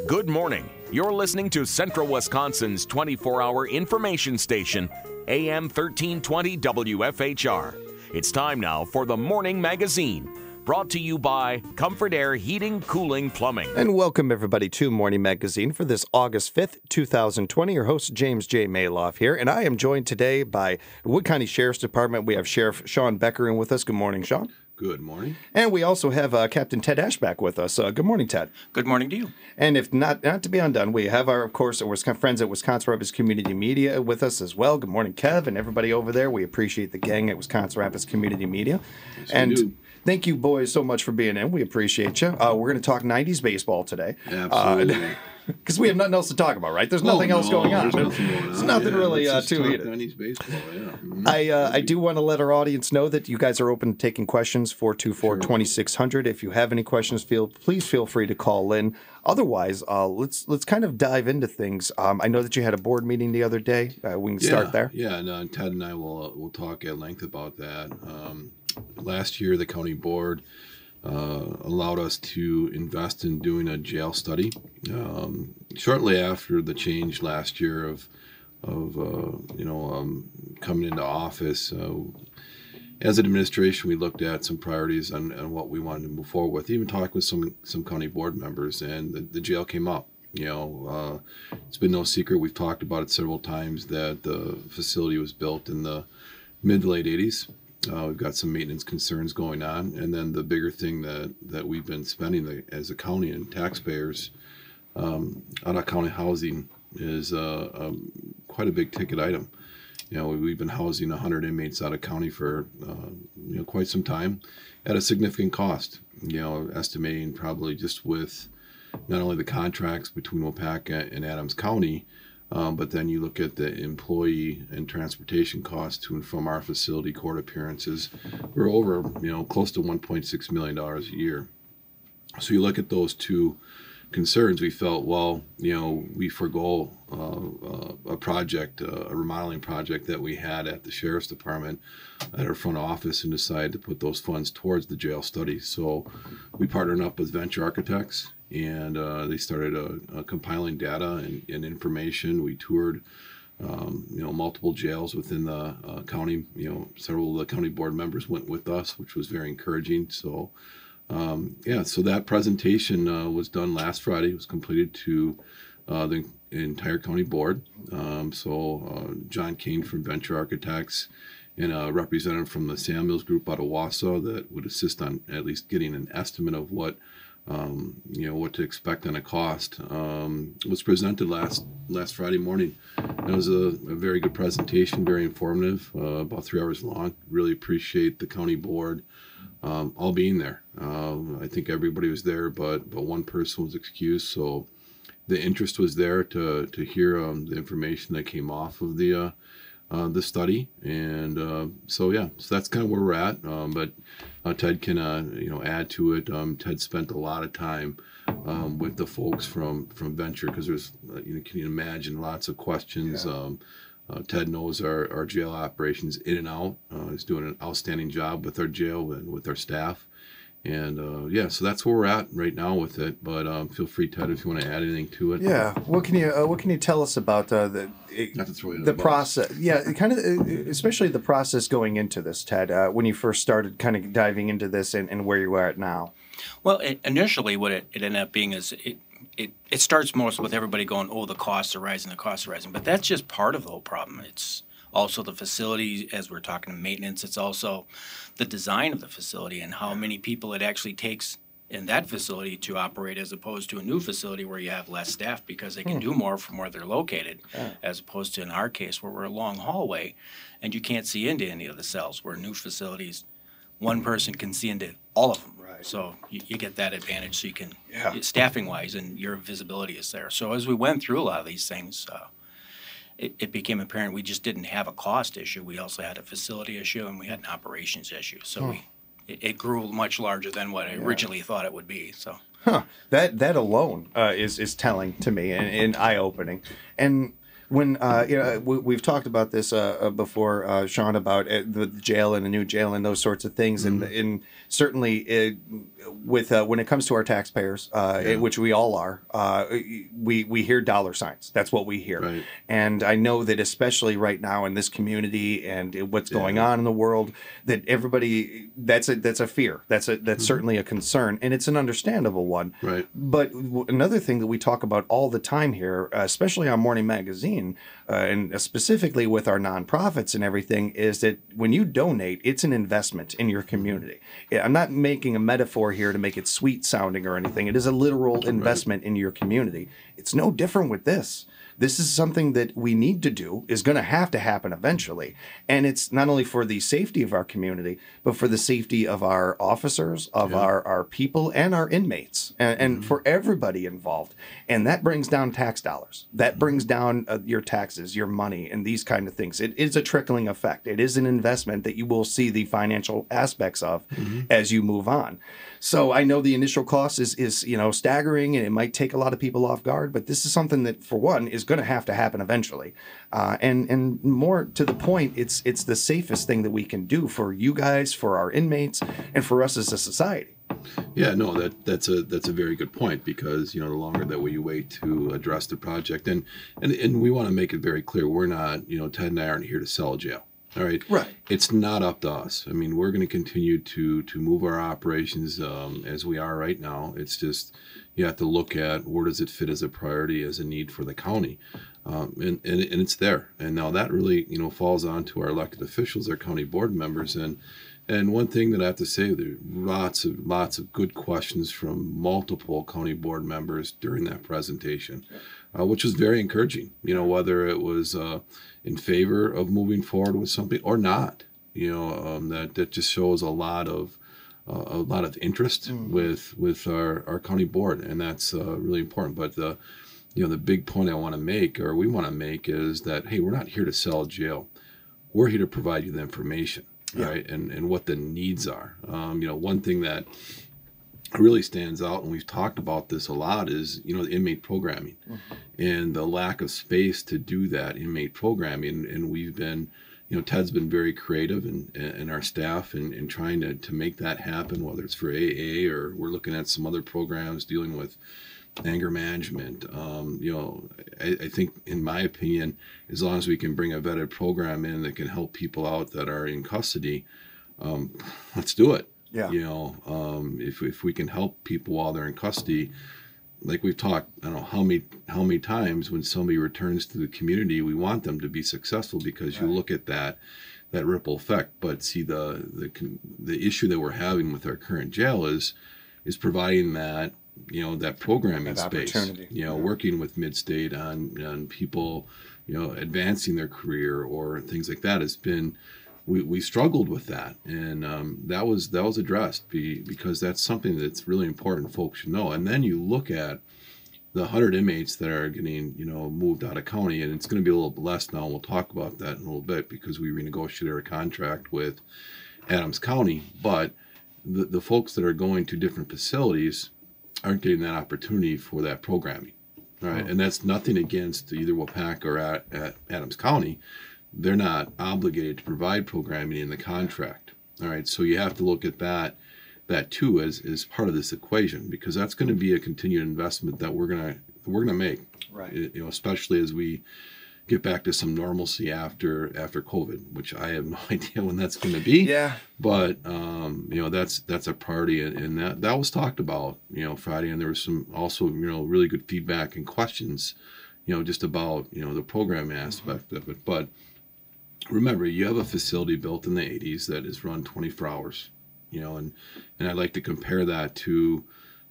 Good morning. You're listening to Central Wisconsin's 24-hour information station, AM 1320 WFHR. It's time now for the Morning Magazine, brought to you by Comfort Air Heating, Cooling, Plumbing. And welcome, everybody, to Morning Magazine for this August 5th, 2020. Your host, James J. Malouf here, and I am joined today by Wood County Sheriff's Department. We have Sheriff Shawn Becker in with us. Good morning, Shawn. Good morning. And we also have Captain Ted Ashbeck with us. Good morning, Ted. Good morning to you. And if not to be undone, we have our friends at Wisconsin Rapids Community Media with us as well. Good morning, Kev, and everybody over there. We appreciate the gang at Wisconsin Rapids Community Media. Yes, and we do. Thank you, boys, so much for being in. We appreciate you. We're going to talk 90s baseball today. Absolutely. Because we have nothing else to talk about, right? There's nothing else going on. There's nothing really Let's to it. 90s baseball, yeah. Mm-hmm. I do want to let our audience know that you guys are open to taking questions, 424-2600. If you have any questions, please feel free to call in. Otherwise, let's kind of dive into things. I know that you had a board meeting the other day. We can start there. Yeah, and Ted and I will talk at length about that. Last year, the county board allowed us to invest in doing a jail study. Shortly after the change last year of coming into office, as an administration, we looked at some priorities on what we wanted to move forward with. Even talked with some county board members, and the jail came up. It's been no secret. We've talked about it several times that the facility was built in the mid to late 80s. We've got some maintenance concerns going on, and then the bigger thing that we've been spending as a county and taxpayers on our county housing is quite a big ticket item. We've been housing 100 inmates out of county for quite some time at a significant cost. Estimating probably just with not only the contracts between Wapaka and Adams County, but then you look at the employee and transportation costs to and from our facility, court appearances, we're over, close to $1.6 million a year. So you look at those two concerns, we felt, we forgo a project, a remodeling project that we had at the Sheriff's Department at our front office, and decided to put those funds towards the jail study. So we partnered up with Venture Architects, and they started compiling data and information. We toured, multiple jails within the county. Several of the county board members went with us, which was very encouraging. So, so that presentation was done last Friday. It was completed to the entire county board. John Kane from Venture Architects and a representative from the Samuels Group out of Wausau that would assist on at least getting an estimate of what to expect on a cost, was presented last Friday morning. It was a very good presentation, very informative, about 3 hours long. Really appreciate the county board all being there. I think everybody was there, but one person was excused, so the interest was there to hear the information that came off of the study, and so that's kind of where we're at. But Ted can add to it. Ted spent a lot of time with the folks from Venture, because there's can you imagine lots of questions. Ted knows our jail operations in and out. He's doing an outstanding job with our jail and with our staff. And so that's where we're at right now with it. But feel free, Ted, if you want to add anything to it. Yeah. What can you tell us about the process? Yeah, kind of, especially the process going into this, Ted. When you first started kind of diving into this and where you are at now. Well, initially, what it ended up being is it starts most with everybody going, "Oh, the costs are rising, the costs are rising," but that's just part of the whole problem. It's also the facility, as we're talking maintenance. It's also the design of the facility and how many people it actually takes in that facility to operate, as opposed to a new facility where you have less staff because they can do more from where they're located, as opposed to in our case where we're a long hallway and you can't see into any of the cells, where new facilities, one person can see into all of them. Right. So you get that advantage, so you can, staffing-wise, and your visibility is there. So as we went through a lot of these things, it became apparent we just didn't have a cost issue. We also had a facility issue, and we had an operations issue. So it grew much larger than what I originally thought it would be. So that alone is telling to me and eye-opening. And when we've talked about this before, Shawn, about the jail and the new jail and those sorts of things, and certainly with when it comes to our taxpayers, which we all are, we hear dollar signs. That's what we hear. Right. And I know that especially right now in this community and what's going on in the world, that everybody that's a fear. That's certainly a concern, and it's an understandable one. Right. But another thing that we talk about all the time here, especially on Morning Magazine, and specifically with our nonprofits and everything, is that when you donate, it's an investment in your community. I'm not making a metaphor here to make it sweet sounding or anything. It is a literal investment in your community. It's no different with this. This is something that we need to do, is going to happen eventually. And it's not only for the safety of our community, but for the safety of our officers, of our people, and our inmates, and for everybody involved. And that brings down tax dollars. That brings down your taxes, your money, and these kind of things. It is a trickling effect. It is an investment that you will see the financial aspects of as you move on. So I know the initial cost is staggering, and it might take a lot of people off guard, but this is something that, for one, is going to happen eventually. And more to the point, it's the safest thing that we can do for you guys, for our inmates, and for us as a society. Yeah, no, that's a very good point, because the longer that we wait to address the project, and we want to make it very clear, we're not, Ted and I aren't here to sell a jail. All right. Right. It's not up to us. I mean, we're going to continue to move our operations as we are right now. It's just you have to look at where does it fit as a priority, as a need for the county, and it's there. And now that really falls on to our elected officials, our county board members, and one thing that I have to say, there are lots of good questions from multiple county board members during that presentation, which was very encouraging. Whether it was in favor of moving forward with something or not, that just shows a lot of interest with our county board, and that's really important. But the big point I want to make, or we want to make, is that, hey, we're not here to sell a jail. We're here to provide you the information. Right, and what the needs are. One thing that really stands out, and we've talked about this a lot, is the inmate programming and the lack of space to do that inmate programming. And we've been, Ted's been very creative, and our staff in trying to make that happen, whether it's for AA or we're looking at some other programs dealing with anger management. I think, in my opinion, as long as we can bring a vetted program in that can help people out that are in custody, let's do it. Yeah. If we can help people while they're in custody, like we've talked, I don't know how many times, when somebody returns to the community, we want them to be successful, because you look at that ripple effect. But see, the issue that we're having with our current jail is providing that that programming space, working with Midstate on people, advancing their career or things like that, has been, we struggled with that. And that was addressed because that's something that's really important folks should know. And then you look at the 100 inmates that are getting, moved out of county, and it's going to be a little bit less now. We'll talk about that in a little bit, because we renegotiated our contract with Adams County. But the folks that are going to different facilities aren't getting that opportunity for that programming, right? And that's nothing against either WPAC or at Adams County. They're not obligated to provide programming in the contract, all right? So you have to look at that too as part of this equation, because that's going to be a continued investment that we're gonna make, right? Especially as we get back to some normalcy after COVID, which I have no idea when that's going to be. Yeah. But that's a priority, and that was talked about Friday, and there was some also really good feedback and questions just about the program aspect of it. But remember, you have a facility built in the 80s that is run 24 hours, and I'd like to compare that to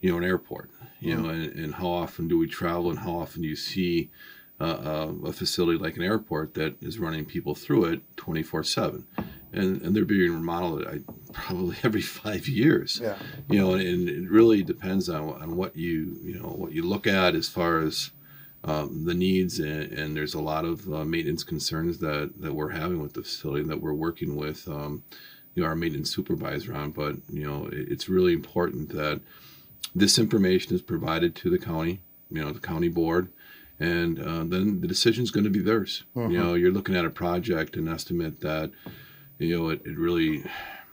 an airport, and how often do we travel, and how often do you see a facility like an airport that is running people through it 24/7, and they're being remodeled probably every 5 years. Yeah. And it really depends on what you look at as far as the needs, and there's a lot of maintenance concerns that we're having with the facility, that we're working with our maintenance supervisor on. But it's really important that this information is provided to the county, the county board. And then the decision is going to be theirs. You're looking at a project, an estimate that, it really,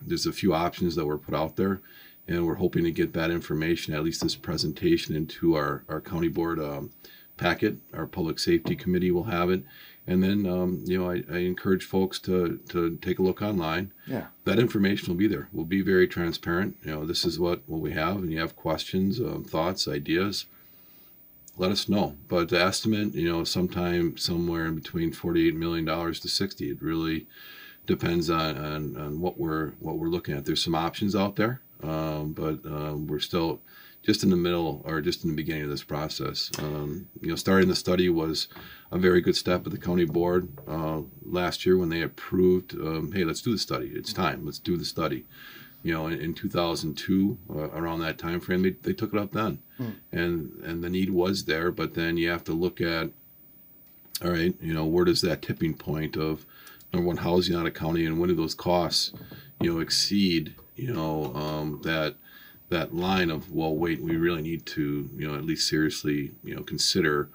there's a few options that were put out there. and we're hoping to get that information, at least this presentation, into our county board packet. Our public safety committee will have it. And then, I encourage folks to take a look online. Yeah. That information will be there. We'll be very transparent. This is what we have, and you have questions, thoughts, ideas, let us know. But the estimate, sometime somewhere in between $48 million to 60. It really depends on what we're looking at. There's some options out there, but we're still just in the middle, or just in the beginning of this process. Starting the study was a very good step at the county board last year when they approved, hey, let's do the study. It's time. Let's do the study. In 2002, around that time frame, they took it up then. And the need was there, but then you have to look at, all right, where does that tipping point of, number one, housing out of county, and when do those costs, exceed, that line of, well, wait, we really need to, at least seriously, consider,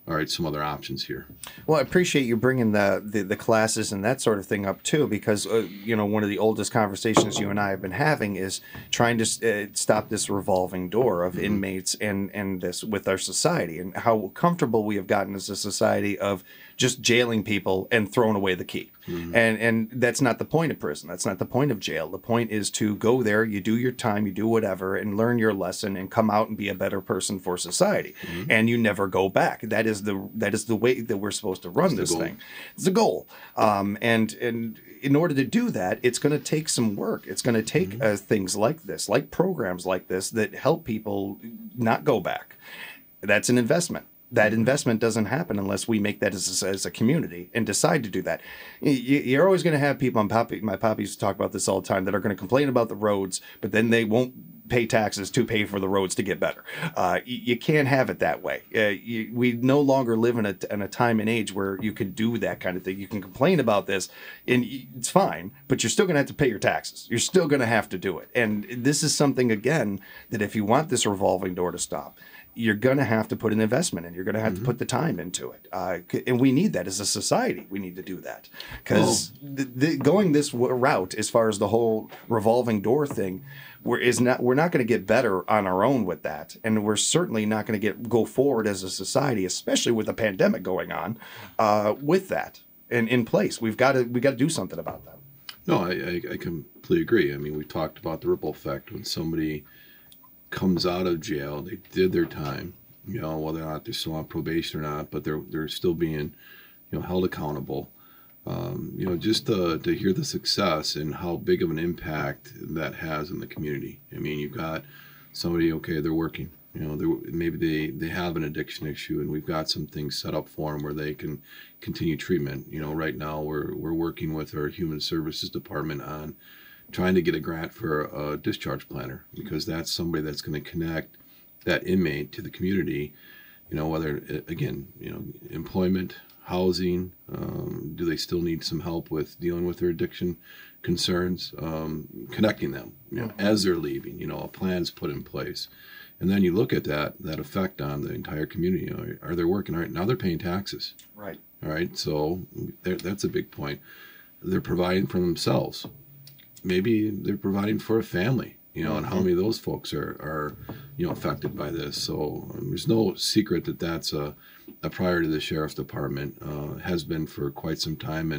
all right, some other options here. Well, I appreciate you bringing the classes and that sort of thing up too, because one of the oldest conversations you and I have been having is trying to stop this revolving door of inmates and this with our society, and how comfortable we have gotten as a society of just jailing people and throwing away the key. And that's not the point of prison. That's not the point of jail. The point is to go there, you do your time, you do whatever, and learn your lesson and come out and be a better person for society. And you never go back. That is the way that we're supposed to run this thing. It's a goal. And in order to do that, it's going to take some work. It's going to take things like this, like programs like this, that help people not go back. That's an investment. That investment doesn't happen unless we make that as a community and decide to do that. You're always going to have people, my poppy used to talk about this all the time, that are going to complain about the roads, but then they won't pay taxes to pay for the roads to get better. You can't have it that way. We no longer live in a time and age where you can do that kind of thing. You can complain about this, and it's fine, but you're still going to have to pay your taxes. You're still going to have to do it. And this is something, again, that if you want this revolving door to stop, you're going to have to put an investment in. You're going to have to put the time into it. And we need that as a society. We need to do that. Because going this route, as far as the whole revolving door thing, we're not going to get better on our own with that. And we're certainly not going to go forward as a society, especially with the pandemic going on, with that and in place. We've got to do something about that. No, I completely agree. I mean, we talked about the ripple effect when somebody comes out of jail, they did their time, whether or not they're still on probation or not, but they're still being, held accountable. Just to hear the success and how big of an impact that has in the community. I mean, you've got somebody, okay, they're working, maybe they have an addiction issue, and we've got some things set up for them where they can continue treatment. Right now we're working with our human services department on trying to get a grant for a discharge planner, because that's somebody that's going to connect that inmate to the community, whether, again, employment, housing, do they still need some help with dealing with their addiction concerns, connecting them, as they're leaving, a plan's put in place. And then you look at that effect on the entire community. Are they working? All right, now they're paying taxes. Right. All right, so that's a big point. They're providing for themselves. Maybe they're providing for a family, and how many of those folks are affected by this. So there's no secret that that's a priority to the sheriff's department, has been for quite some time.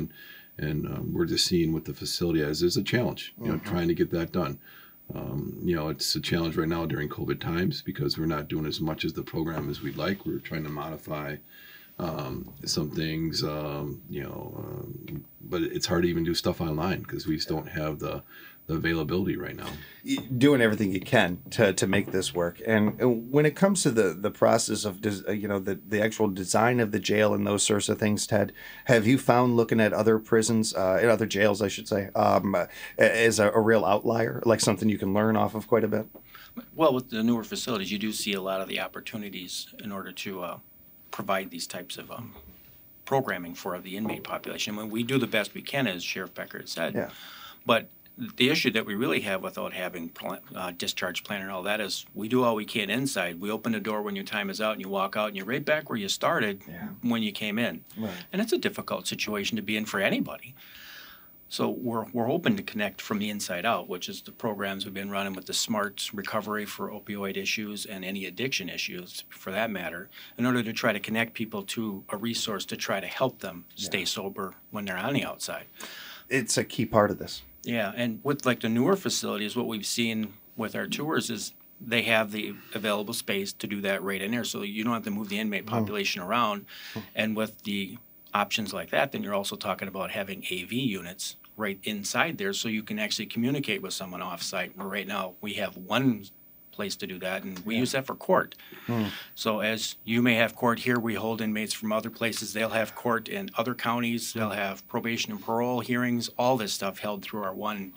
And we're just seeing with the facility as is a challenge, trying to get that done. It's a challenge right now during COVID times because we're not doing as much as the program as we'd like. We're trying to modify some things, but it's hard to even do stuff online because we just don't have the availability right now. Doing everything you can to make this work. And when it comes to the process of, the actual design of the jail and those sorts of things, Ted, have you found, looking at other prisons, other jails, I should say, as a real outlier, like something you can learn off of quite a bit? Well, with the newer facilities, you do see a lot of the opportunities in order to provide these types of programming for the inmate population. When we do the best we can, as Sheriff Becker had said. Yeah. But the issue that we really have without having discharge plan and all that is we do all we can inside. We open the door when your time is out and you walk out and you're right back where you started when you came in. Right. And it's a difficult situation to be in for anybody. So we're hoping to connect from the inside out, which is the programs we've been running with the SMART recovery for opioid issues and any addiction issues, for that matter, in order to try to connect people to a resource to try to help them stay sober when they're on the outside. It's a key part of this. Yeah, and with like the newer facilities, what we've seen with our tours is they have the available space to do that right in there, so you don't have to move the inmate population around. And with the options like that, then you're also talking about having AV units right inside there, so you can actually communicate with someone off-site. Where right now we have one place to do that, and we use that for court. So as you may have court here, we hold inmates from other places. They'll have court in other counties. They'll have probation and parole hearings. All this stuff held through our one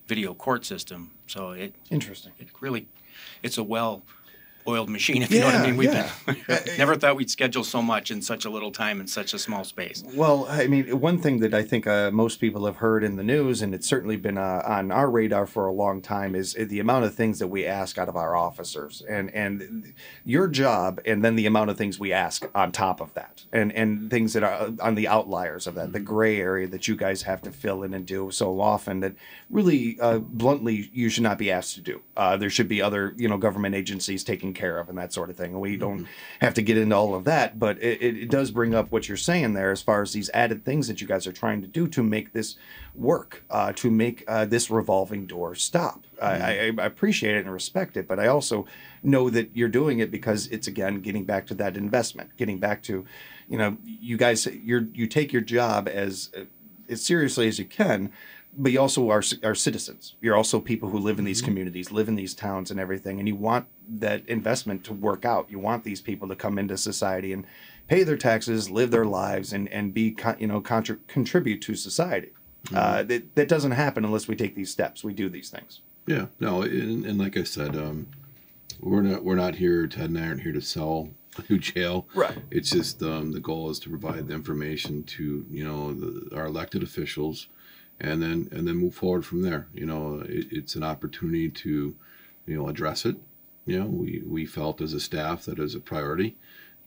video court system. So Interesting. It's a well-oiled machine, if you know what I mean. We've never thought we'd schedule so much in such a little time in such a small space. Well, I mean, one thing that I think most people have heard in the news, and it's certainly been on our radar for a long time, is the amount of things that we ask out of our officers, and your job, and then the amount of things we ask on top of that, and things that are on the outliers of that, the gray area that you guys have to fill in and do so often that really, bluntly, you should not be asked to do. There should be other, government agencies taking care of and that sort of thing. And we don't have to get into all of that, but it does bring up what you're saying there as far as these added things that you guys are trying to do to make this work, to make this revolving door stop. I appreciate it and respect it, but I also know that you're doing it because it's, again, getting back to that investment, getting back to, you guys, you take your job as seriously as you can, but you also are citizens. You're also people who live in these communities, live in these towns and everything, and you want that investment to work out. You want these people to come into society and pay their taxes, live their lives, and be contribute to society. That doesn't happen unless we take these steps. We do these things. Yeah, no, and like I said, we're not here. Ted and I aren't here to sell a new jail. Right. It's just the goal is to provide the information to our elected officials. And then move forward from there. It's an opportunity to, address it. We felt as a staff that is a priority,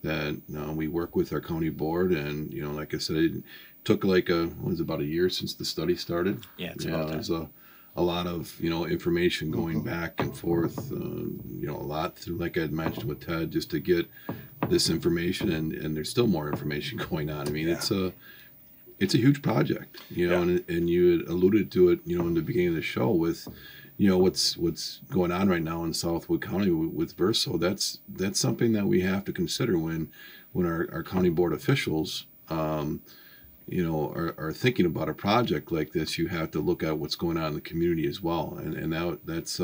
that we work with our county board, and like I said, it took about a year since the study started. Yeah, it's about there's a lot of information going back and forth. A lot through, like I had mentioned with Ted, just to get this information, and there's still more information going on. I mean, it's a huge project, and you had alluded to it, in the beginning of the show with, what's going on right now in Southwood County with Verso. That's something that we have to consider when our county board officials, are thinking about a project like this. You have to look at what's going on in the community as well, and that's.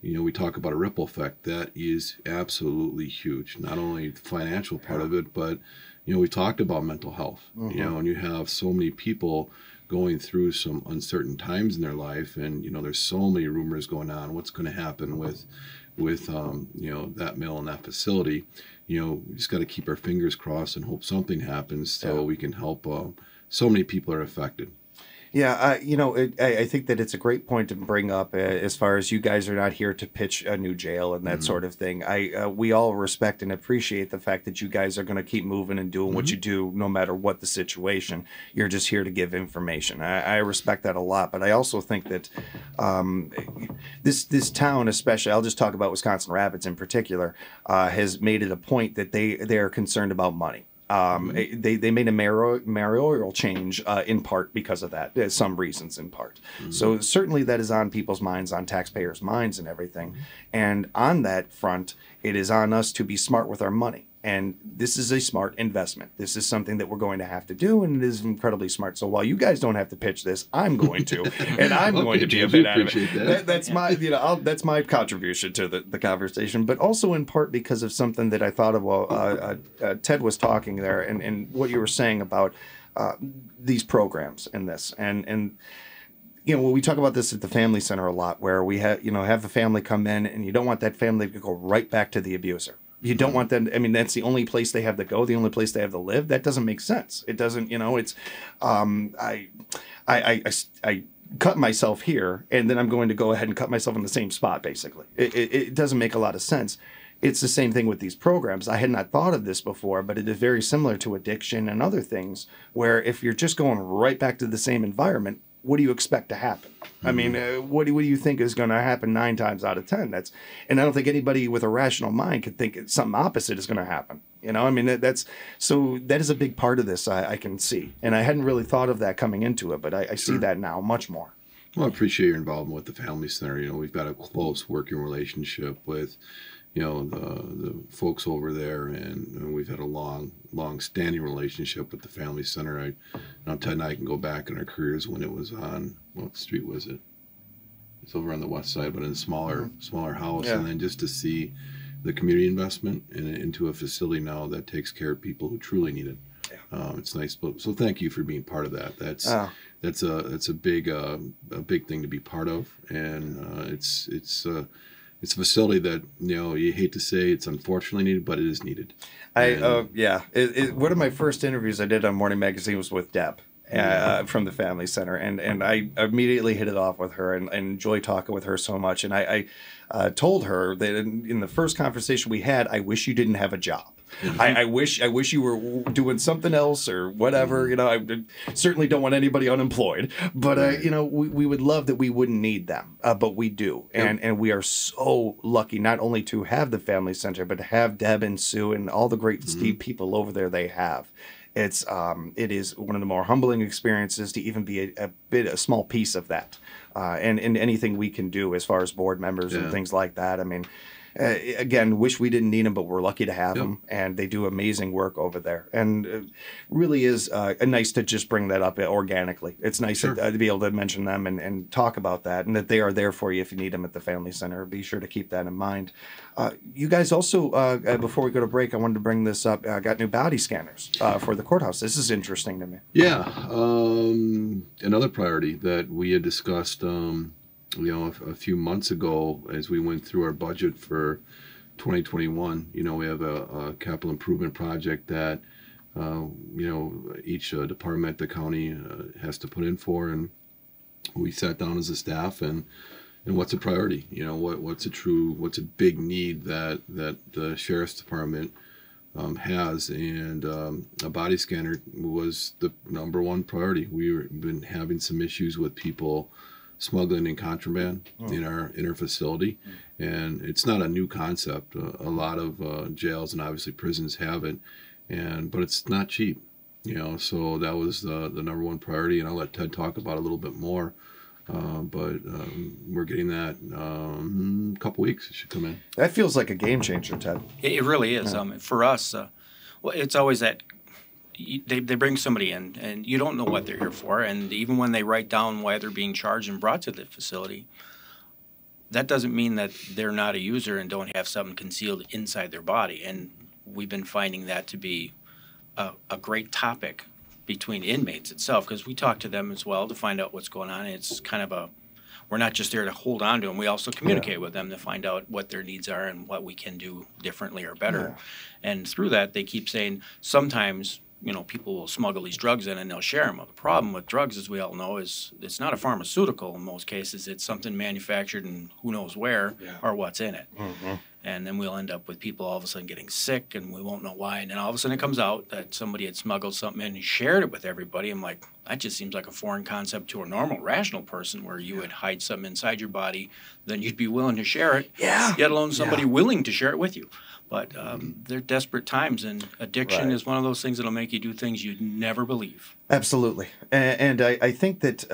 We talk about a ripple effect. That is absolutely huge. Not only the financial part of it, but we talked about mental health, and you have so many people going through some uncertain times in their life, and there's so many rumors going on. What's going to happen with that mill and that facility? We just got to keep our fingers crossed and hope something happens so we can help. So many people are affected. Yeah, I think that it's a great point to bring up as far as you guys are not here to pitch a new jail and that sort of thing. We all respect and appreciate the fact that you guys are going to keep moving and doing what you do no matter what the situation. You're just here to give information. I respect that a lot, but I also think that this town, especially, I'll just talk about Wisconsin Rapids in particular, has made it a point that they are concerned about money. They made a mayoral change in part because of that. There's some reasons in part. So certainly that is on people's minds, on taxpayers' minds and everything. And on that front, it is on us to be smart with our money. And this is a smart investment. This is something that we're going to have to do, and it is incredibly smart. So while you guys don't have to pitch this, I'm going to, and I'm going to be a bit out of it. That's my, that's my contribution to the conversation, but also in part because of something that I thought of while Ted was talking there, and what you were saying about these programs and this, and when we talk about this at the family center a lot, where we have the family come in, and you don't want that family to go right back to the abuser. You don't want them. I mean, that's the only place they have to go, the only place they have to live. That doesn't make sense. It doesn't. It's. I cut myself here, and then I'm going to go ahead and cut myself in the same spot. Basically, it doesn't make a lot of sense. It's the same thing with these programs. I had not thought of this before, but it is very similar to addiction and other things, where if you're just going right back to the same environment, what do you expect to happen? I mean, what do you think is going to happen 9 times out of 10? And I don't think anybody with a rational mind could think something opposite is going to happen. I mean, that is a big part of this. I can see, and I hadn't really thought of that coming into it, but I see that now much more. Well, I appreciate your involvement with the Family Center. We've got a close working relationship with, the folks over there, and we've had a long-standing relationship with the Family Center. Ted and I can go back in our careers when it was on, what street was it? It's over on the west side, but in a smaller house, and then just to see the community investment into a facility now that takes care of people who truly need it. It's nice. So thank you for being part of that. That's a big thing to be part of, and it's a facility that you hate to say it's unfortunately needed, but it is needed. One of my first interviews I did on Morning Magazine was with Deb from the Family Center, and I immediately hit it off with her and enjoy talking with her so much. And I told her that in the first conversation we had, I wish you didn't have a job. I wish you were doing something else or whatever. I certainly don't want anybody unemployed, but we would love that we wouldn't need them, but we do, and we are so lucky not only to have the Family Center, but to have Deb and Sue and all the great people over there they have. It is one of the more humbling experiences to even be a small piece of that, and anything we can do as far as board members and things like that. I mean, again, wish we didn't need them, but we're lucky to have them, and they do amazing work over there. And really is nice to just bring that up organically. It's nice to be able to mention them and talk about that, and that they are there for you if you need them at the Family Center. Be sure to keep that in mind. You guys also, before we go to break, I wanted to bring this up. Got new body scanners for the courthouse. This is interesting to me. Yeah. Another priority that we had discussed a few months ago as we went through our budget for 2021. We have a capital improvement project that each department at the county has to put in for, and we sat down as a staff and what's a priority, what's a big need that the sheriff's department has, and a body scanner was the number one priority. We've been having some issues with people smuggling and contraband in our facility, and it's not a new concept. A lot of jails and obviously prisons have it, but it's not cheap, so that was the number one priority, and I'll let Ted talk about it a little bit more, but we're getting that a couple weeks. It should come in. That feels like a game changer, Ted. It really is. For us, it's always that they bring somebody in, and you don't know what they're here for. And even when they write down why they're being charged and brought to the facility, that doesn't mean that they're not a user and don't have something concealed inside their body. And we've been finding that to be a great topic between inmates itself, because we talk to them as well to find out what's going on. And it's kind of we're not just there to hold on to them. We also communicate with them to find out what their needs are and what we can do differently or better. And through that, they keep saying sometimes people will smuggle these drugs in and they'll share them. Well, the problem with drugs, as we all know, is it's not a pharmaceutical in most cases. It's something manufactured and who knows where or what's in it. And then we'll end up with people all of a sudden getting sick, and we won't know why. And then all of a sudden it comes out that somebody had smuggled something in and shared it with everybody. I'm like, that just seems like a foreign concept to a normal, rational person, where you would hide something inside your body, then you'd be willing to share it, let alone somebody willing to share it with you. But they're desperate times, and addiction is one of those things that'll make you do things you'd never believe. Absolutely. And I think that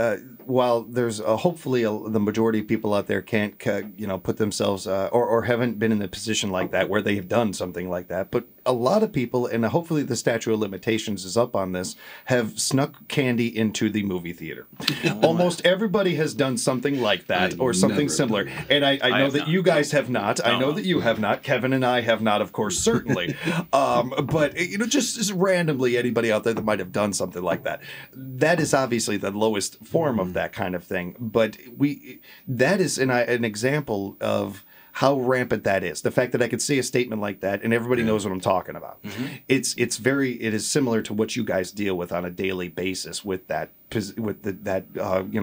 while there's hopefully the majority of people out there can't, put themselves or haven't been in a position like that where they have done something like that, but a lot of people, and hopefully the statute of limitations is up on this, have snuck candy into the movie theater. Almost everybody has done something like that or something similar. And I know that you guys have not. I know that you have not. Kevin and I have not, of course, certainly. But, just randomly, anybody out there that might have done something like that. That is obviously the lowest form of that kind of thing. But that is an example of how rampant that is. The fact that I could say a statement like that and everybody knows what I'm talking about. It is similar to what you guys deal with on a daily basis with that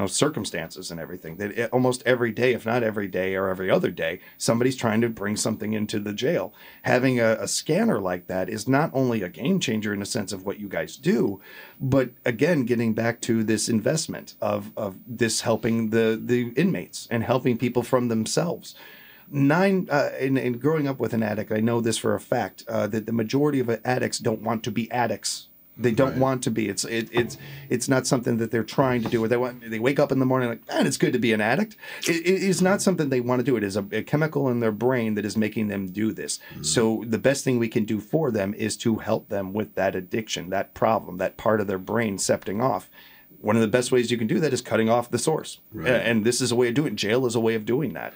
circumstances and everything. That almost every day, if not every day or every other day, somebody's trying to bring something into the jail. Having a scanner like that is not only a game changer in the sense of what you guys do, but again, getting back to this investment of this helping the inmates and helping people from themselves. In growing up with an addict, I know this for a fact, that the majority of addicts don't want to be addicts. They don't want to be. It's not something that they're trying to do. They wake up in the morning like, man, it's good to be an addict. It is not something they want to do. It is a chemical in their brain that is making them do this. So the best thing we can do for them is to help them with that addiction, that problem, that part of their brain septing off. One of the best ways you can do that is cutting off the source. Right. And this is a way of doing it. Jail is a way of doing that.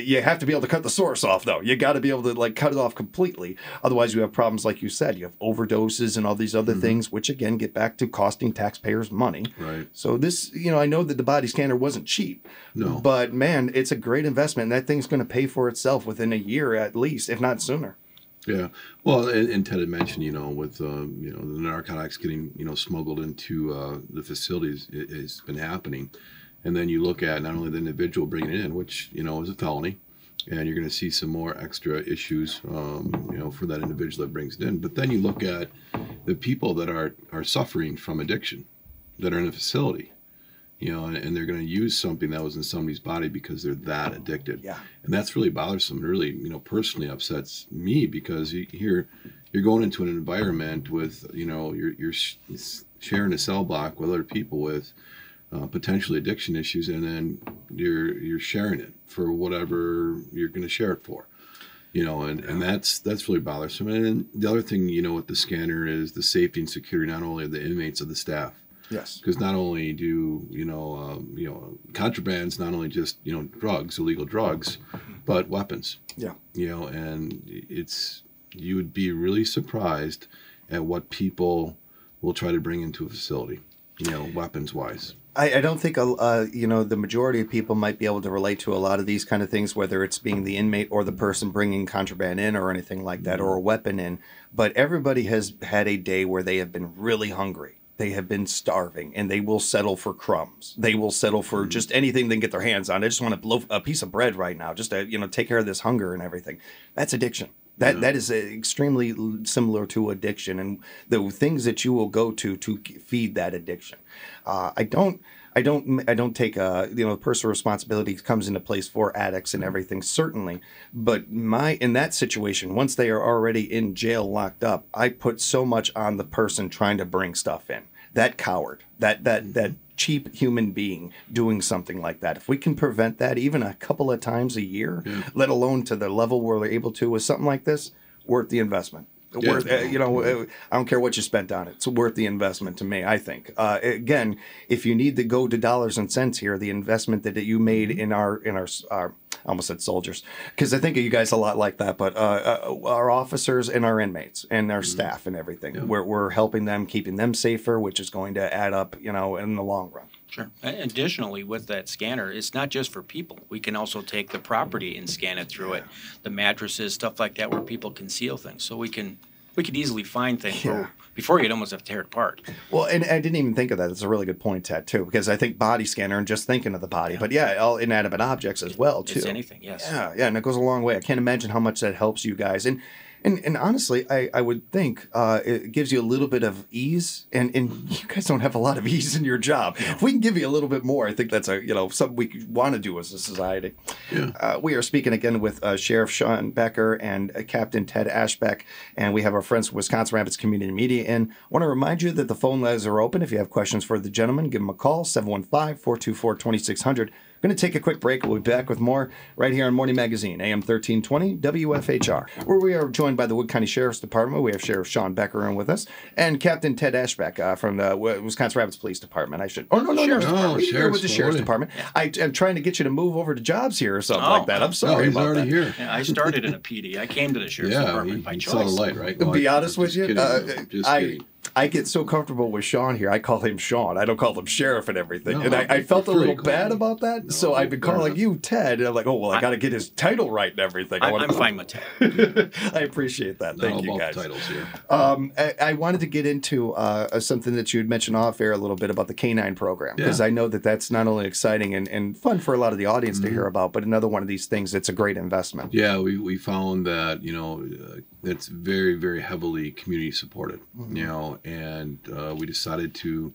You have to be able to cut the source off, though. You got to be able to cut it off completely. Otherwise, you have problems, like you said. You have overdoses and all these other things, which, again, get back to costing taxpayers money. Right. So this, I know that the body scanner wasn't cheap. No. But, man, it's a great investment. And that thing's going to pay for itself within a year at least, if not sooner. Yeah. Well, and Ted had mentioned, with, the narcotics getting, smuggled into the facilities, it's been happening. And then you look at not only the individual bringing it in, which, is a felony, and you're going to see some more extra issues, for that individual that brings it in. But then you look at the people that are suffering from addiction that are in a facility. And they're going to use something that was in somebody's body because they're that addicted. Yeah. And that's really bothersome. It really, personally upsets me because you're going into an environment with, you're sharing a cell block with other people with potentially addiction issues, and then you're sharing it for whatever you're going to share it for. And that's really bothersome. And the other thing, with the scanner is the safety and security, not only of the inmates, of the staff. Yes. Because not only do, contraband's not only just, drugs, illegal drugs, but weapons. Yeah. And you would be really surprised at what people will try to bring into a facility, weapons wise. I don't think, the majority of people might be able to relate to a lot of these kind of things, whether it's being the inmate or the person bringing contraband in or anything like that, or a weapon in. But everybody has had a day where they have been really hungry. They have been starving, and they will settle for crumbs. They will settle for just anything they can get their hands on. I just want a piece of bread right now, just to take care of this hunger and everything. That's addiction. That is extremely similar to addiction, and the things that you will go to feed that addiction. I don't take personal responsibility comes into place for addicts and everything, certainly. But in that situation, once they are already in jail locked up, I put so much on the person trying to bring stuff in. That coward, that cheap human being doing something like that. If we can prevent that even a couple of times a year, let alone to the level where we're able to with something like this, worth the investment. Worth, I don't care what you spent on it. It's worth the investment to me, I think. Again, if you need to go to dollars and cents here, the investment that you made in our I almost said soldiers, because I think of you guys a lot like that, but our officers and our inmates and our staff and everything, we're helping them, keeping them safer, which is going to add up, in the long run. Sure. Additionally, with that scanner, it's not just for people. We can also take the property and scan it through it, the mattresses, stuff like that, where people conceal things. So we could easily find things before you'd almost have to tear it apart. Well, and I didn't even think of that. It's a really good point, Ted, too, because I think body scanner and just thinking of the body, but all inanimate objects as well, too. It's anything, yes. Yeah, and it goes a long way. I can't imagine how much that helps you guys. And honestly, I would think it gives you a little bit of ease, and you guys don't have a lot of ease in your job. If we can give you a little bit more, I think that's something we want to do as a society. Yeah. We are speaking again with Sheriff Shawn Becker and Captain Ted Ashbeck, and we have our friends from Wisconsin Rapids Community Media in. I want to remind you that the phone lines are open. If you have questions for the gentleman, give them a call, 715-424-2600. Going to take a quick break. We'll be back with more right here on Morning Magazine, AM 1320, WFHR, where we are joined by the Wood County Sheriff's Department. We have Sheriff Shawn Becker in with us, and Captain Ted Ashbeck from the Wisconsin Rapids Police Department. Sheriff's Department. I'm trying to get you to move over to jobs here or something like that. I'm sorry he's about already that. Here. Yeah, I started in a PD. I came to the Sheriff's Department by choice. Saw the light, right? To be honest with you, just kidding. I get so comfortable with Shawn here. I call him Shawn. I don't call him Sheriff and everything. No, and I felt a little bad me. about that. No, So I've been calling enough. you Ted. And I'm like, oh, well, I got to get his title right and everything. I'm fine with Ted. I appreciate that. Not Thank all you, about guys. titles here. I wanted to get into something that you had mentioned off air a little bit about the canine program, because I know that that's not only exciting and fun for a lot of the audience to hear about, but another one of these things that's a great investment. Yeah, we found that, it's very, very heavily community supported, and we decided to,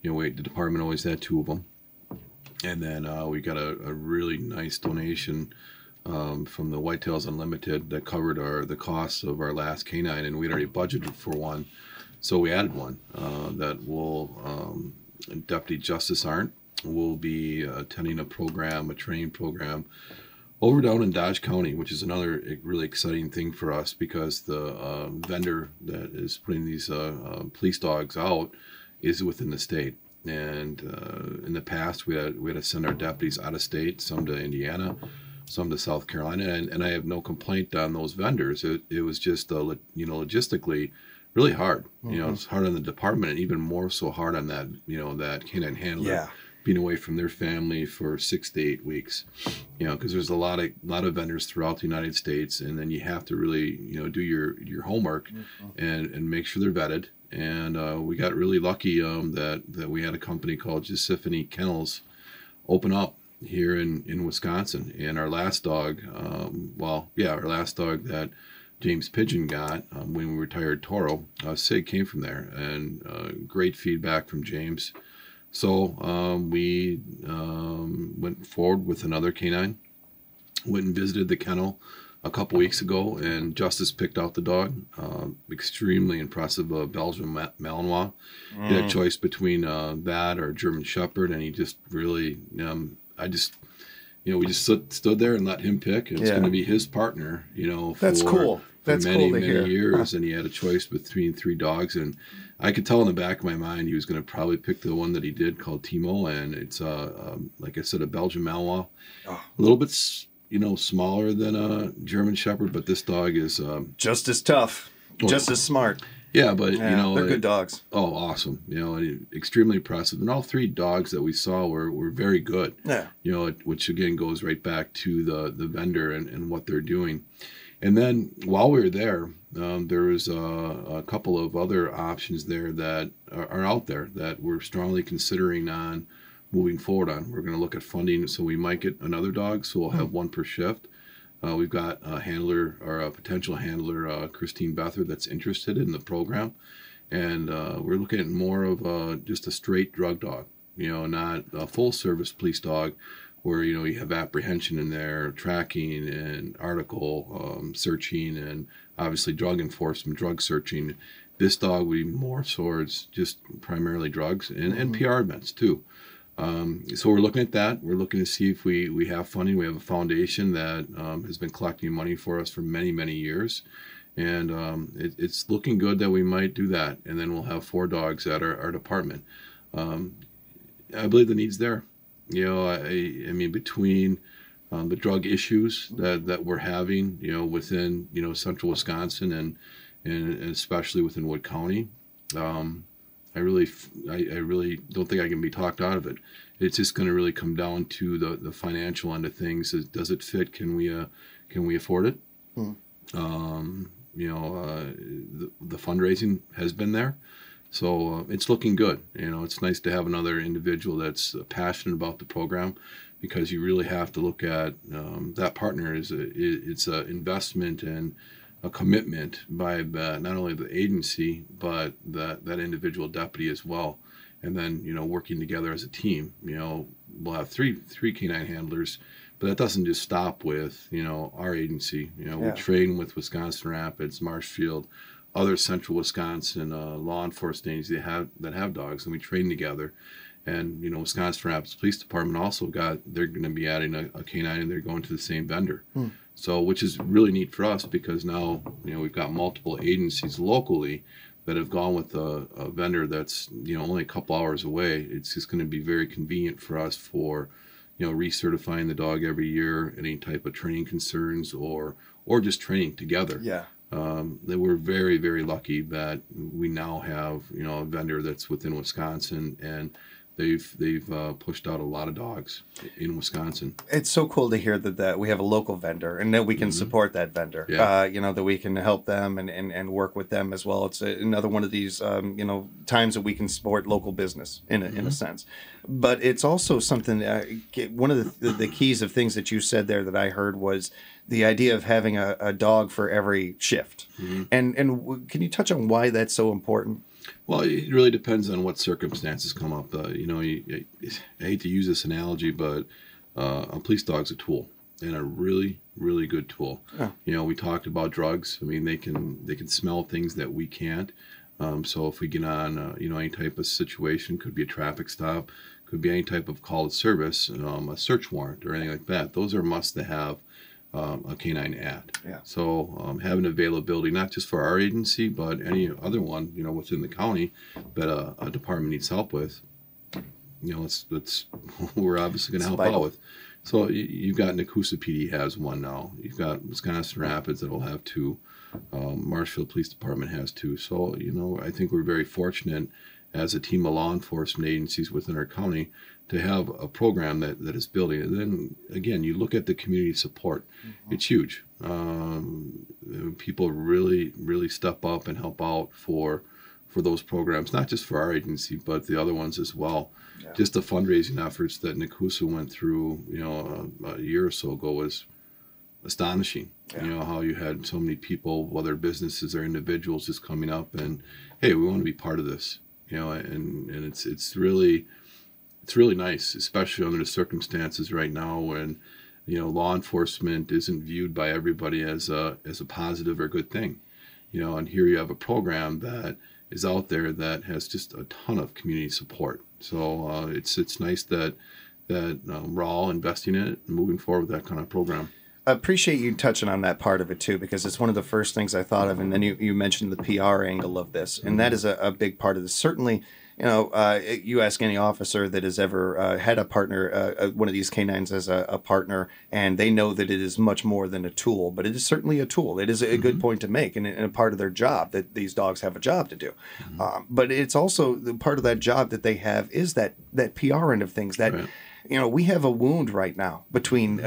the department always had 2 of them. And then we got a really nice donation from the Whitetails Unlimited that covered the costs of our last canine, and we'd already budgeted for one. So we added one that will, Deputy Justice Arndt will be attending a training program over down in Dodge County, which is another really exciting thing for us, because the vendor that is putting these police dogs out is within the state. And in the past, we had to send our deputies out of state, some to Indiana, some to South Carolina, and I have no complaint on those vendors. It was just logistically really hard. It's hard on the department, and even more so hard on that that canine handler being away from their family for 6 to 8 weeks. Because there's a lot of vendors throughout the United States, and then you have to really do your homework and make sure they're vetted. And we got really lucky that we had a company called Giuseppe Kennels open up here in Wisconsin. And our last dog, our last dog that James Pigeon got when we retired Toro, Sig, came from there. And great feedback from James. So we went forward with another canine, went and visited the kennel a couple weeks ago, and Justice picked out the dog. Extremely impressive Belgian Malinois. He had a choice between that or German Shepherd, and he just really, we just stood there and let him pick. And it's going to be his partner, That's cool. That's many, cool to many hear. years, and he had a choice between 3 dogs, and I could tell in the back of my mind he was going to probably pick the one that he did, called Timo, and it's like I said, a Belgian Malinois, a little bit smaller than a German Shepherd, but this dog is just as tough, just as smart. Yeah, but they're good dogs. Oh, awesome! Extremely impressive, and all 3 dogs that we saw were very good. Yeah, which again goes right back to the vendor and what they're doing. And then while we were there, there was a couple of other options there that are out there that we're strongly considering on moving forward on. We're going to look at funding, so we might get another dog, so we'll have 1 per shift. We've got a handler, or a potential handler, Christine Bether, that's interested in the program. And we're looking at more of just a straight drug dog, not a full service police dog, where you have apprehension in there, tracking and article searching, and obviously drug enforcement, drug searching. This dog would be more towards just primarily drugs and PR events too. So we're looking at that. We're looking to see if we have funding. We have a foundation that has been collecting money for us for many, many years. And it's looking good that we might do that. And then we'll have 4 dogs at our department. I believe the need's there. I mean, between the drug issues that we're having, within, central Wisconsin and especially within Wood County, I really don't think I can be talked out of it. It's just going to really come down to the financial end of things. Does it fit? Can we afford it? The fundraising has been there. So it's looking good. It's nice to have another individual that's passionate about the program, because you really have to look at that partner it's an investment and a commitment by not only the agency, but that individual deputy as well. And then, working together as a team. We'll have three canine handlers, but that doesn't just stop with, our agency. We train with Wisconsin Rapids, Marshfield, other central Wisconsin law enforcement agencies that have dogs, and we train together. And Wisconsin Rapids Police Department also they're going to be adding a canine, and they're going to the same vendor. So, which is really neat for us, because now we've got multiple agencies locally that have gone with a vendor that's only a couple hours away. It's just going to be very convenient for us for recertifying the dog every year, any type of training concerns, or just training together. That we're very, very lucky that we now have, a vendor that's within Wisconsin, and they've pushed out a lot of dogs in Wisconsin. It's so cool to hear that we have a local vendor and that we can support that vendor. Yeah. That we can help them and work with them as well. It's another one of these, times that we can support local business in a sense. But it's also something, one of the keys of things that you said there that I heard was the idea of having a dog for every shift. And can you touch on why that's so important? Well, it really depends on what circumstances come up. I hate to use this analogy, but a police dog's a tool, and a really, really good tool. Yeah. We talked about drugs. I mean, they can smell things that we can't. So if we get on, any type of situation, could be a traffic stop, could be any type of call to service, a search warrant or anything like that. Those are must to have. A canine ad. Yeah. So having availability not just for our agency, but any other one, within the county that a department needs help with, that's we're obviously going to help out with. So you've got Nakusa PD has one now. You've got Wisconsin Rapids that will have two. Marshfield Police Department has two. So I think we're very fortunate as a team of law enforcement agencies within our county to have a program that is building. And then again, you look at the community support. It's huge. People really, really step up and help out for those programs, not just for our agency, but the other ones as well. Yeah. Just the fundraising efforts that Nakusa went through, a year or so ago was astonishing. Yeah. How you had so many people, whether businesses or individuals, just coming up and, hey, we want to be part of this. And it's really nice, especially under the circumstances right now when, law enforcement isn't viewed by everybody as a positive or good thing. And here you have a program that is out there that has just a ton of community support. So it's nice that we're all investing in it and moving forward with that kind of program. I appreciate you touching on that part of it too, because it's one of the first things I thought of. And then you mentioned the PR angle of this, and that is a big part of this. Certainly, you ask any officer that has ever had a partner, one of these canines as a partner, and they know that it is much more than a tool, but it is certainly a tool. It is a good point to make, and a part of their job that these dogs have a job to do. But it's also the part of that job that they have is that PR end of things that. Right. We have a wound right now between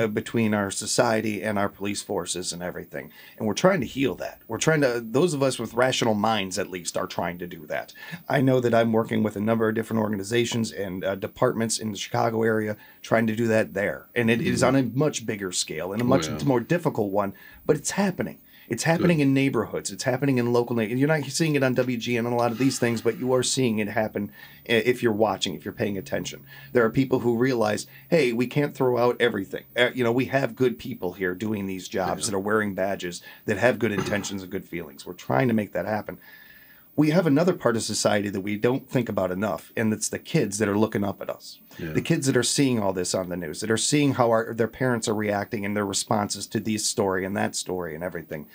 our society and our police forces and everything. And we're trying to heal that. Those of us with rational minds, at least, are trying to do that. I know that I'm working with a number of different organizations and departments in the Chicago area trying to do that there. And it is on a much bigger scale and a much more difficult one, but it's happening. It's happening in neighborhoods. It's happening in local neighborhoods. You're not seeing it on WGN and a lot of these things, but you are seeing it happen if you're watching, if you're paying attention. There are people who realize, hey, we can't throw out everything. We have good people here doing these jobs that are wearing badges, that have good intentions and good feelings. We're trying to make that happen. We have another part of society that we don't think about enough, and it's the kids that are looking up at us. Yeah. The kids that are seeing all this on the news, that are seeing how their parents are reacting and their responses to this story and that story and everything.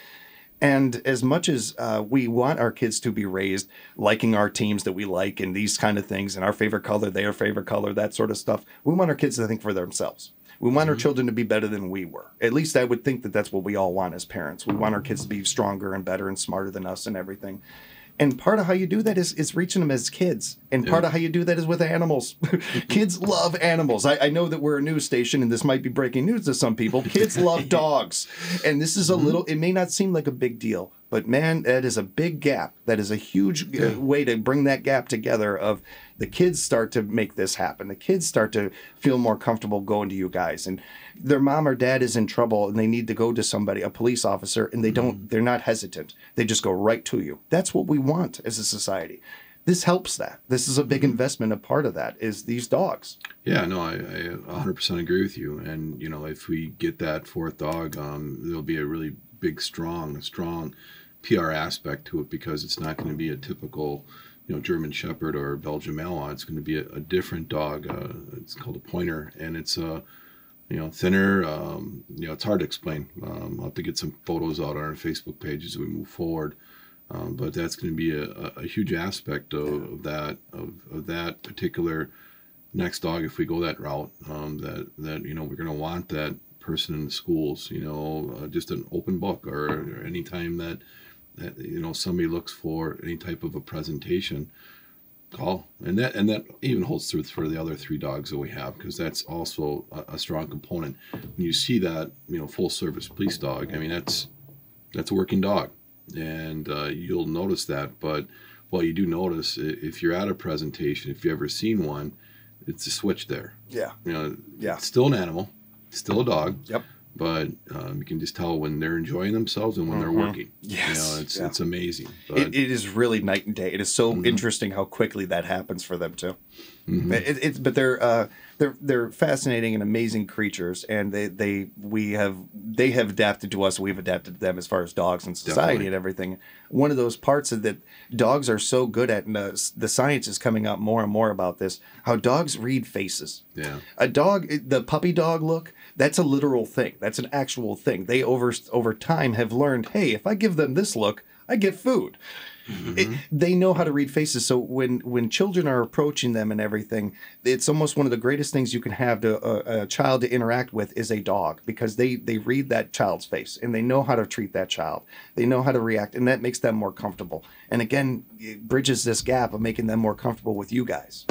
And as much as we want our kids to be raised liking our teams that we like and these kind of things and our favorite color, their favorite color, that sort of stuff, we want our kids to think for themselves. We want our children to be better than we were. At least I would think that that's what we all want as parents. We want our kids to be stronger and better and smarter than us and everything. And part of how you do that is reaching them as kids. And part of how you do that is with animals. Kids love animals. I know that we're a news station, and this might be breaking news to some people. Kids love dogs. And this is it may not seem like a big deal, but man, that is a big gap. That is a huge way to bring that gap together of the kids start to make this happen. The kids start to feel more comfortable going to you guys. And their mom or dad is in trouble and they need to go to somebody, a police officer, and they're not hesitant. They just go right to you. That's what we want as a society. This helps that. This is a big investment. A part of that is these dogs. Yeah, no, I 100% agree with you. And, if we get that fourth dog, there'll be a really big, strong PR aspect to it, because it's not going to be a typical, German Shepherd or Belgian Malinois. It's going to be a different dog. It's called a pointer, and it's thinner. It's hard to explain. I'll have to get some photos out on our Facebook page as we move forward. But that's going to be a huge aspect of that particular next dog if we go that route. That we're going to want that person in the schools, just an open book, or any time that somebody looks for any type of a presentation, call. And that even holds true for the other 3 dogs that we have, because that's also a strong component. When you see that, full service police dog, I mean, that's a working dog, and you'll notice that. But what you do notice, if you're at a presentation, if you've ever seen one, it's a switch there. Yeah. It's still an animal, still a dog. Yep. But you can just tell when they're enjoying themselves and when they're working. Yes. It's amazing. But it is really night and day. It is so interesting how quickly that happens for them too. But they're fascinating and amazing creatures, and they have adapted to us. We've adapted to them as far as dogs and society. Definitely. And everything. One of those parts of that dogs are so good at, and the science is coming out more and more about this. How dogs read faces. Yeah. A dog, the puppy dog look, that's a literal thing. That's an actual thing. They over time have learned, hey, if I give them this look, I get food. They know how to read faces. So when children are approaching them and everything, it's almost one of the greatest things you can have to a child to interact with is a dog, because they read that child's face and they know how to treat that child. They know how to react, and that makes them more comfortable. And again, it bridges this gap of making them more comfortable with you guys.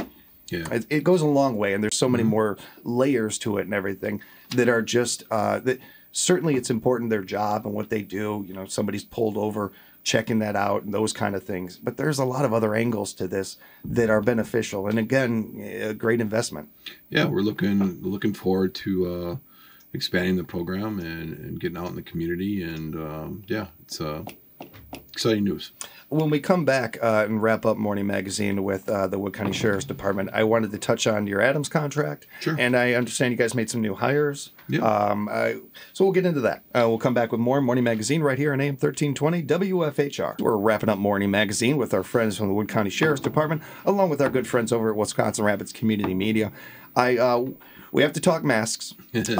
Yeah. It goes a long way, and there's so many more layers to it and everything that are just that. Certainly, it's important, their job and what they do. Somebody's pulled over, checking that out and those kind of things. But there's a lot of other angles to this that are beneficial, and again, a great investment. Yeah, we're looking forward to expanding the program and getting out in the community, and it's exciting news. When we come back and wrap up Morning Magazine with the Wood County Sheriff's Department, I wanted to touch on your Adams contract. Sure. And I understand you guys made some new hires. Yeah. So we'll get into that. We'll come back with more Morning Magazine right here on AM 1320 WFHR. We're wrapping up Morning Magazine with our friends from the Wood County Sheriff's Department, along with our good friends over at Wisconsin Rapids Community Media. We have to talk masks. It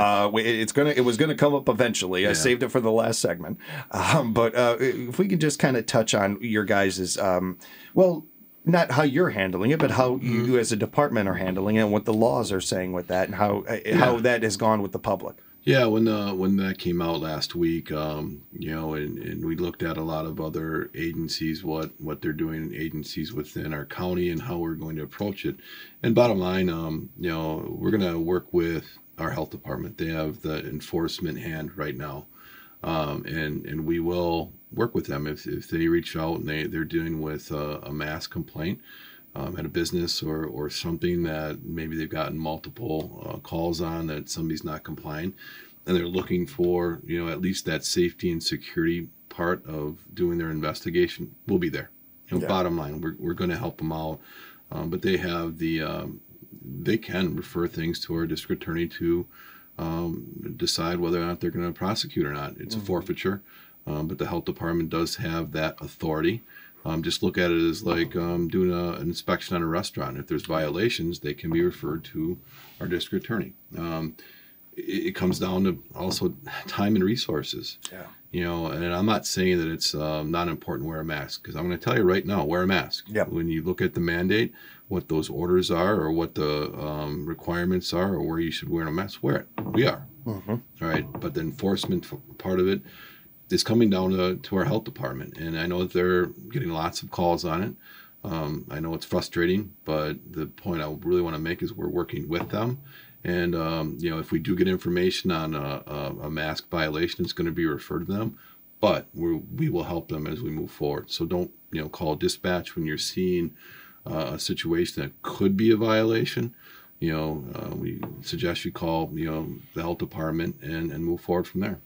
was gonna come up eventually. I saved it for the last segment. But if we can just kind of touch on your guys's, not how you're handling it, but how you as a department are handling it, and what the laws are saying with that, and how that has gone with the public. Yeah, when that came out last week, and we looked at a lot of other agencies, what they're doing in agencies within our county and how we're going to approach it. And bottom line, we're going to work with our health department. They have the enforcement hand right now, and we will work with them if they reach out and they're dealing with a mask complaint. At a business or something that maybe they've gotten multiple calls on that somebody's not complying, and they're looking for at least that safety and security part of doing their investigation, we'll be there. Bottom line, we're going to help them out, but they have they can refer things to our district attorney to decide whether or not they're going to prosecute or not. It's a forfeiture, but the health department does have that authority. Just look at it as like doing an inspection on a restaurant. If there's violations, they can be referred to our district attorney. It comes down to also time and resources. Yeah. And I'm not saying that it's not important to wear a mask, because I'm going to tell you right now, wear a mask. Yeah. When you look at the mandate, what those orders are, or what the requirements are, or where you should wear a mask, wear it. We are. All right. But the enforcement part of it is coming down to our health department, and I know that they're getting lots of calls on it. I know it's frustrating, but the point I really want to make is we're working with them, and if we do get information on a mask violation, it's going to be referred to them, but we will help them as we move forward. So don't call dispatch when you're seeing a situation that could be a violation. We suggest you call the health department and move forward from there.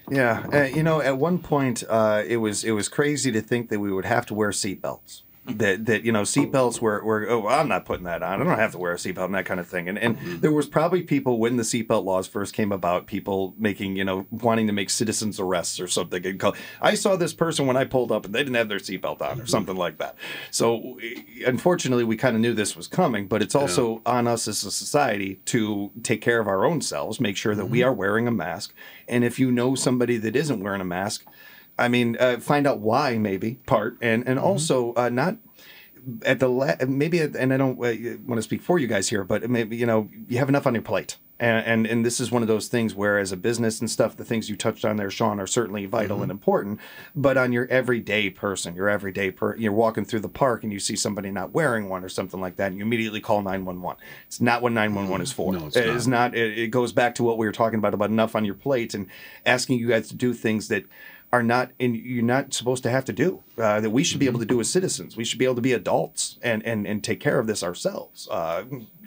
Yeah, at one point, it was crazy to think that we would have to wear seatbelts. That seatbelts were I'm not putting that on. I don't have to wear a seatbelt and that kind of thing. And there was probably people when the seatbelt laws first came about, people making wanting to make citizens arrests or something. And I saw this person when I pulled up and they didn't have their seatbelt on or something like that. So unfortunately, we kind of knew this was coming, but it's also on us as a society to take care of our own selves, make sure that we are wearing a mask. And if you know somebody that isn't wearing a mask, find out why, maybe, and also not at the and I don't want to speak for you guys here, but maybe you have enough on your plate. And this is one of those things where, as a business and stuff, the things you touched on there, Shawn, are certainly vital and important. But on your everyday person, you're walking through the park and you see somebody not wearing one or something like that, and you immediately call 911. It's not what 911 is for. No, it's not. It goes back to what we were talking about enough on your plate and asking you guys to do things that are not, and you're not supposed to have to do, that we should be able to do as citizens. We should be able to be adults and take care of this ourselves.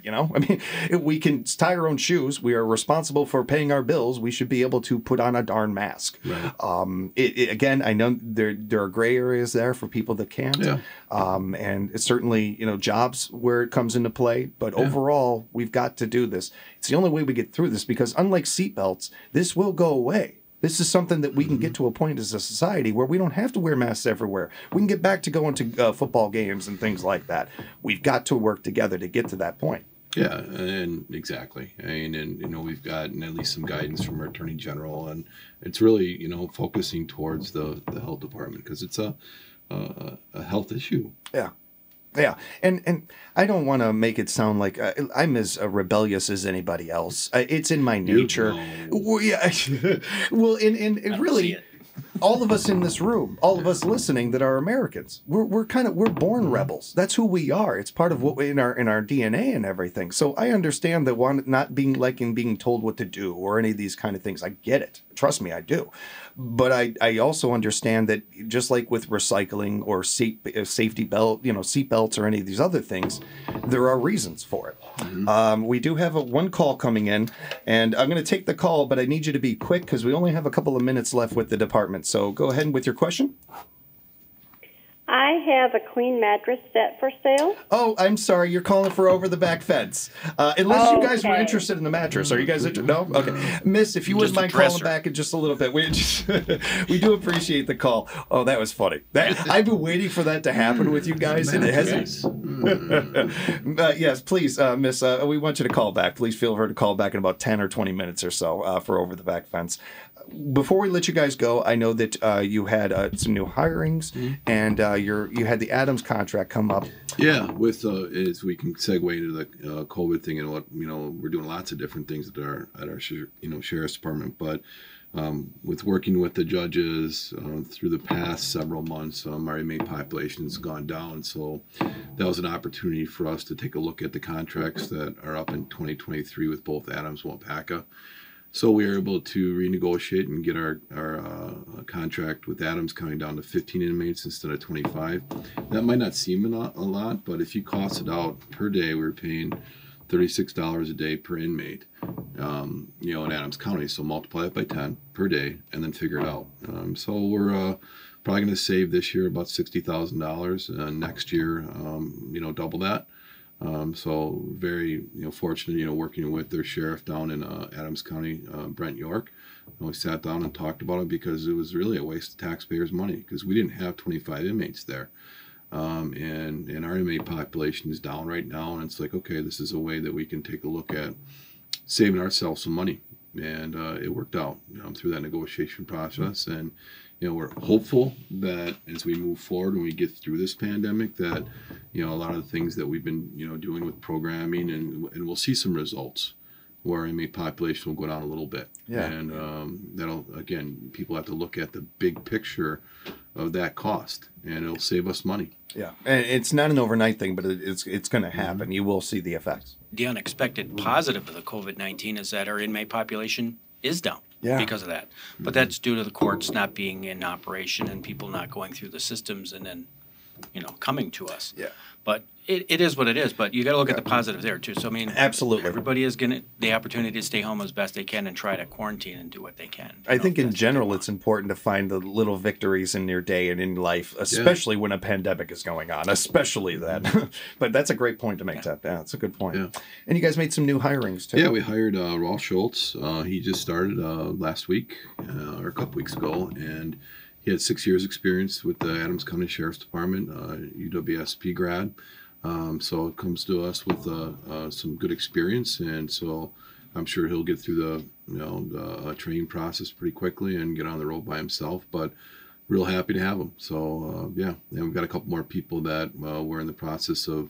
You know, I mean, we can tie our own shoes. We are responsible for paying our bills. We should be able to put on a darn mask. Right. Again, I know there are gray areas there for people that can't. Yeah. And it's certainly, jobs where it comes into play. But overall, we've got to do this. It's the only way we get through this, because unlike seatbelts, this will go away. This is something that we can get to a point as a society where we don't have to wear masks everywhere. We can get back to going to football games and things like that. We've got to work together to get to that point. Yeah, and exactly. And we've gotten at least some guidance from our Attorney General, and it's really, focusing towards the health department, because it's a health issue. Yeah. Yeah, and I don't want to make it sound like I'm as rebellious as anybody else. It's in my nature. Well, yeah. Well, and really, all of us in this room, all of us listening that are Americans, we're born rebels. That's who we are. It's part of what in our DNA and everything. So I understand that not being told what to do or any of these kind of things. I get it. Trust me, I do. But I also understand that, just like with recycling or safety belt, seat belts or any of these other things, there are reasons for it. We do have one call coming in, and I'm going to take the call, but I need you to be quick because we only have a couple of minutes left with the department. So go ahead with your question. I have a queen mattress set for sale. Oh, I'm sorry. You're calling for over the back fence. Unless you guys were interested in the mattress. Are you guys interested? No? Okay. Miss, if you wouldn't mind calling back in just a little bit. We do appreciate the call. Oh, that was funny. I've been waiting for that to happen with you guys, and it hasn't. Yes, please, Miss, we want you to call back. Please feel free to call back in about 10 or 20 minutes or so for over the back fence. Before we let you guys go, I know that you had some new hirings, and you had the Adams contract come up. Yeah, with as we can segue into the COVID thing, and what we're doing lots of different things at our sheriff's department, but with working with the judges through the past several months, our inmate population has gone down. So that was an opportunity for us to take a look at the contracts that are up in 2023 with both Adams and Wapaka. So we were able to renegotiate and get our contract with Adams coming down to 15 inmates instead of 25. That might not seem a lot, but if you cost it out per day, we were paying $36 a day per inmate, in Adams County. So multiply it by 10 per day and then figure it out. So we're probably going to save this year about $60,000. Next year, double that. So very, fortunate, working with their sheriff down in Adams County, Brent York. And we sat down and talked about it because it was really a waste of taxpayers' money because we didn't have 25 inmates there. And our inmate population is down right now. And it's like, okay, this is a way that we can take a look at saving ourselves some money. And it worked out through that negotiation process. And we're hopeful that as we move forward and we get through this pandemic, that a lot of the things that we've been doing with programming, and we'll see some results where our inmate population will go down a little bit. Yeah. And that'll, again, people have to look at the big picture of that cost, and it'll save us money. Yeah, and it's not an overnight thing, but it's going to happen. You will see the effects. The unexpected positive of the COVID-19 is that our inmate population is down. Yeah. Because of that. But that's due to the courts not being in operation and people not going through the systems and then, coming to us. Yeah. But it is what it is. But you got to look at the positive there, too. So, I mean, absolutely, everybody is getting the opportunity to stay home as best they can and try to quarantine and do what they can. I think in general it's important to find the little victories in your day and in life, especially when a pandemic is going on, especially that. But that's a great point to make, Ted. Yeah, that's a good point. Yeah. And you guys made some new hirings, too. Yeah, we hired Rolf Schultz. He just started last week or a couple weeks ago, and he had 6 years experience with the Adams County Sheriff's Department, UWSP grad. So it comes to us with some good experience, and so I'm sure he'll get through the training process pretty quickly and get on the road by himself. But real happy to have him. So and we've got a couple more people that we're in the process of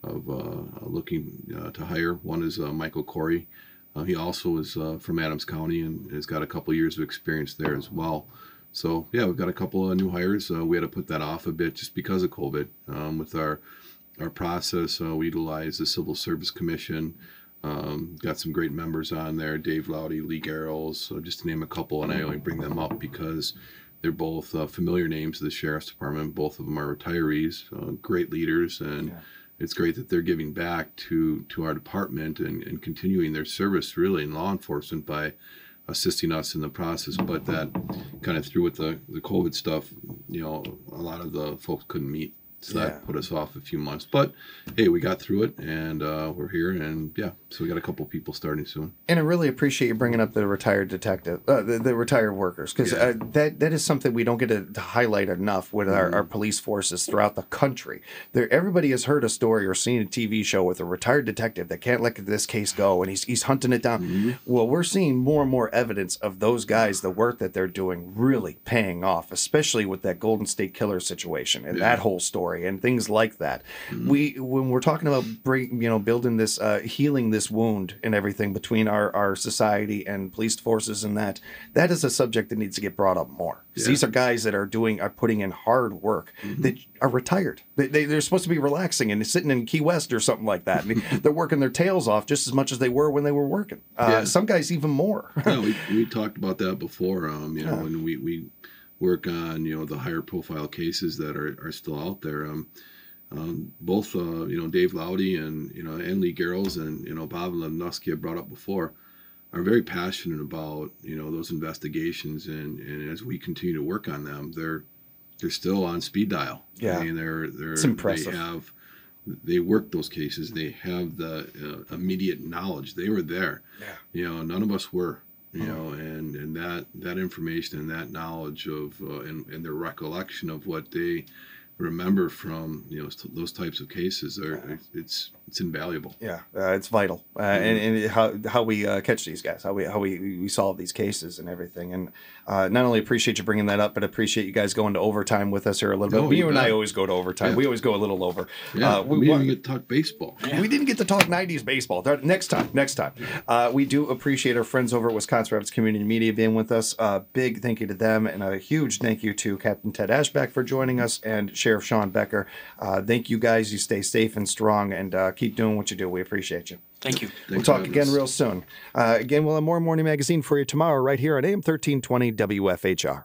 looking to hire. One is Michael Corey. He also is from Adams County and has got a couple years of experience there as well. So yeah, we've got a couple of new hires. We had to put that off a bit just because of COVID. With our process, we utilize the Civil Service Commission. Got some great members on there, Dave Loudy, Lee Garrels, just to name a couple, and I only bring them up because they're both familiar names of the Sheriff's Department. Both of them are retirees, great leaders, and it's great that they're giving back to our department and continuing their service really in law enforcement by assisting us in the process. But that kind of through with the COVID stuff, a lot of the folks couldn't meet. So that put us off a few months. But, hey, we got through it, and we're here. And, so we got a couple people starting soon. And I really appreciate you bringing up the retired detective, the retired workers, because that is something we don't get to highlight enough with our police forces throughout the country. Everybody has heard a story or seen a TV show with a retired detective that can't let this case go, and he's hunting it down. Well, we're seeing more and more evidence of those guys, the work that they're doing, really paying off, especially with that Golden State Killer situation and that whole story. And things like that. When we're talking about building this, healing this wound and everything between our society and police forces, and that is a subject that needs to get brought up more. These are guys that are putting in hard work that are retired. They're supposed to be relaxing and sitting in Key West or something like that. They're working their tails off just as much as they were when they were working. Some guys even more. We talked about that before. When we work on the higher profile cases that are still out there. Both Dave Loudy and Lee Garrels and Bob Lewandowski I brought up before are very passionate about those investigations, and as we continue to work on them, they're still on speed dial. I mean, it's impressive. They work those cases. They have the immediate knowledge. They were there. None of us were. And that information and that knowledge of and their recollection of what they remember from those types of cases it's invaluable. It's vital, and how we catch these guys, how we solve these cases and everything. And not only appreciate you bringing that up, but appreciate you guys going to overtime with us here a little bit. You and I always go to overtime. We always go a little over. We didn't get to talk baseball. We didn't get to talk 90s baseball. Next time. We do appreciate our friends over at Wisconsin Rapids Community Media being with us. Big thank you to them, and a huge thank you to Captain Ted Ashbeck for joining us, and Sheriff Shawn Becker. Thank you guys. You stay safe and strong, and keep doing what you do. We appreciate you. Thank you. We'll talk again real soon. Again, we'll have more Morning Magazine for you tomorrow right here on AM 1320 WFHR.